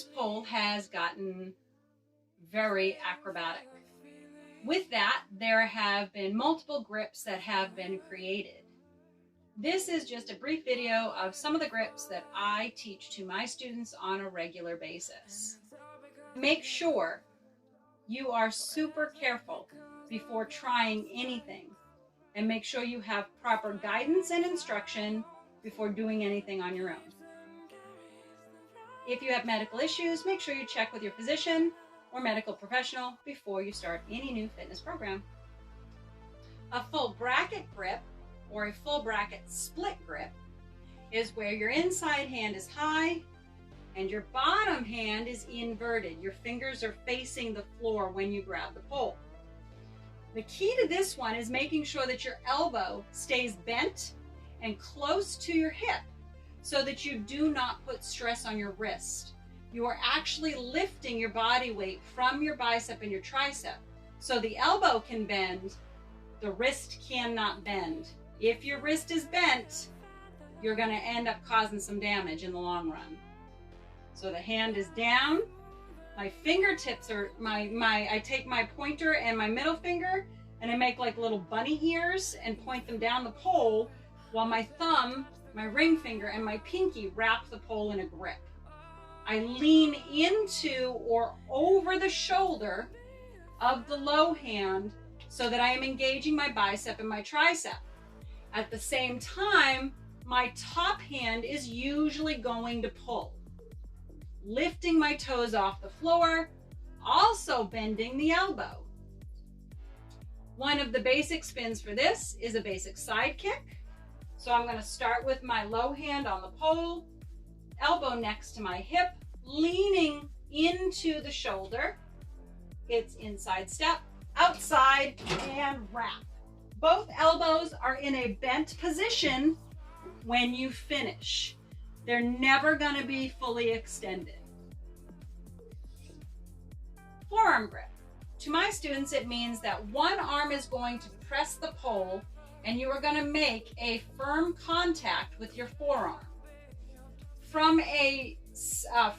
fingers pull has gotten very acrobatic. With that, there have been multiple grips that have been created. This is just a brief video of some of the grips that I teach to my students on a regular basis. Make sure you are super careful before trying anything, and make sure you have proper guidance and instruction before doing anything on your own. If you have medical issues, make sure you check with your physician or medical professional before you start any new fitness program. A full bracket grip or a full bracket split grip is where your inside hand is high and your bottom hand is inverted. Your fingers are facing the floor when you grab the pole. The key to this one is making sure that your elbow stays bent and close to your hip so that you do not put stress on your wrist. You are actually lifting your body weight from your bicep and your tricep. So the elbow can bend, the wrist cannot bend. If your wrist is bent, you're going to end up causing some damage in the long run. So the hand is down. My fingertips are, I take my pointer and my middle finger and I make like little bunny ears and point them down the pole, while my thumb, my ring finger, and my pinky wrap the pole in a grip. I lean into or over the shoulder of the low hand so that I am engaging my bicep and my tricep. At the same time, my top hand is usually going to pull, lifting my toes off the floor, also bending the elbow. One of the basic spins for this is a basic side kick. So I'm going to start with my low hand on the pole, elbow next to my hip, leaning into the shoulder. It's inside step, outside, and wrap. Both elbows are in a bent position when you finish. They're never going to be fully extended. Forearm grip. To my students, it means that one arm is going to press the pole and you are going to make a firm contact with your forearm. From a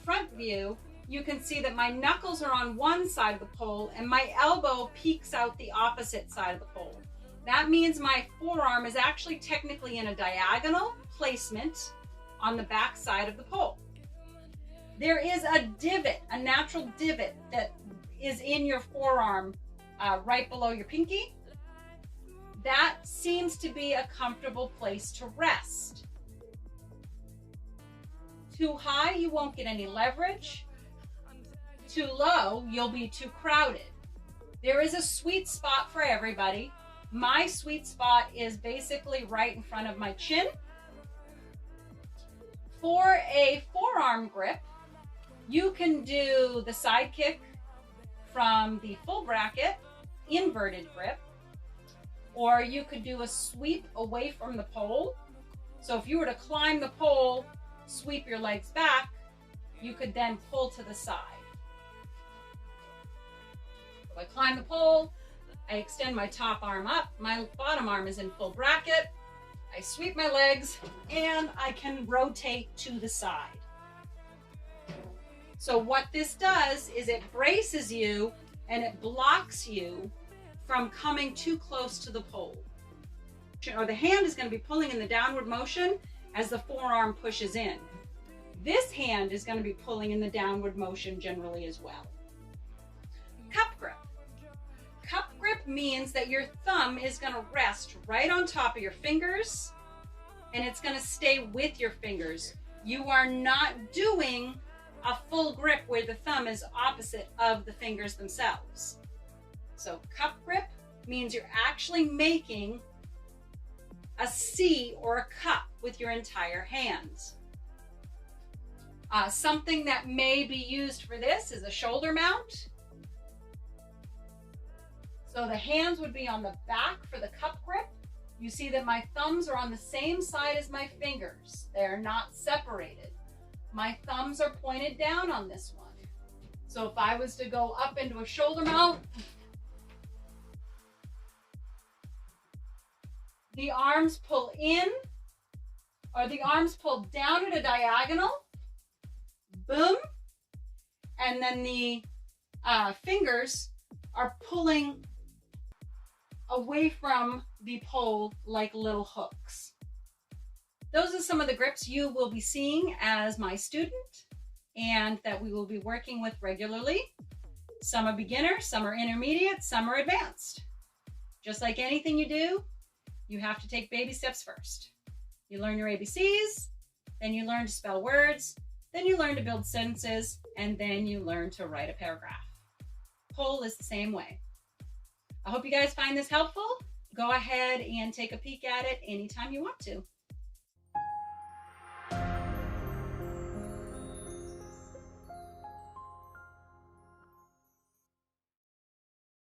front view, you can see that my knuckles are on one side of the pole and my elbow peeks out the opposite side of the pole. That means my forearm is actually technically in a diagonal placement on the back side of the pole. There is a divot, a natural divot that is in your forearm right below your pinky. That seems to be a comfortable place to rest. Too high, you won't get any leverage. Too low, you'll be too crowded. There is a sweet spot for everybody. My sweet spot is basically right in front of my chin. For a forearm grip, you can do the side kick from the full bracket, inverted grip, or you could do a sweep away from the pole. So if you were to climb the pole, sweep your legs back, you could then pull to the side. If I climb the pole, I extend my top arm up, my bottom arm is in full bracket, I sweep my legs, and I can rotate to the side. So what this does is it braces you and it blocks you from coming too close to the pole. Or the hand is going to be pulling in the downward motion as the forearm pushes in. This hand is going to be pulling in the downward motion generally as well. Cup grip. Cup grip means that your thumb is going to rest right on top of your fingers and it's going to stay with your fingers. You are not doing a full grip where the thumb is opposite of the fingers themselves. So cup grip means you're actually making a C or a cup with your entire hands. Something that may be used for this is a shoulder mount. So the hands would be on the back for the cup grip. You see that my thumbs are on the same side as my fingers. They're not separated. My thumbs are pointed down on this one. So if I was to go up into a shoulder mount, the arms pull in, or the arms pull down at a diagonal, boom, and then the fingers are pulling away from the pole like little hooks. Those are some of the grips you will be seeing as my student and that we will be working with regularly. Some are beginner, some are intermediate, some are advanced. Just like anything you do, you have to take baby steps first. You learn your ABCs, then you learn to spell words, then you learn to build sentences, and then you learn to write a paragraph. Pole is the same way. I hope you guys find this helpful. Go ahead and take a peek at it anytime you want to.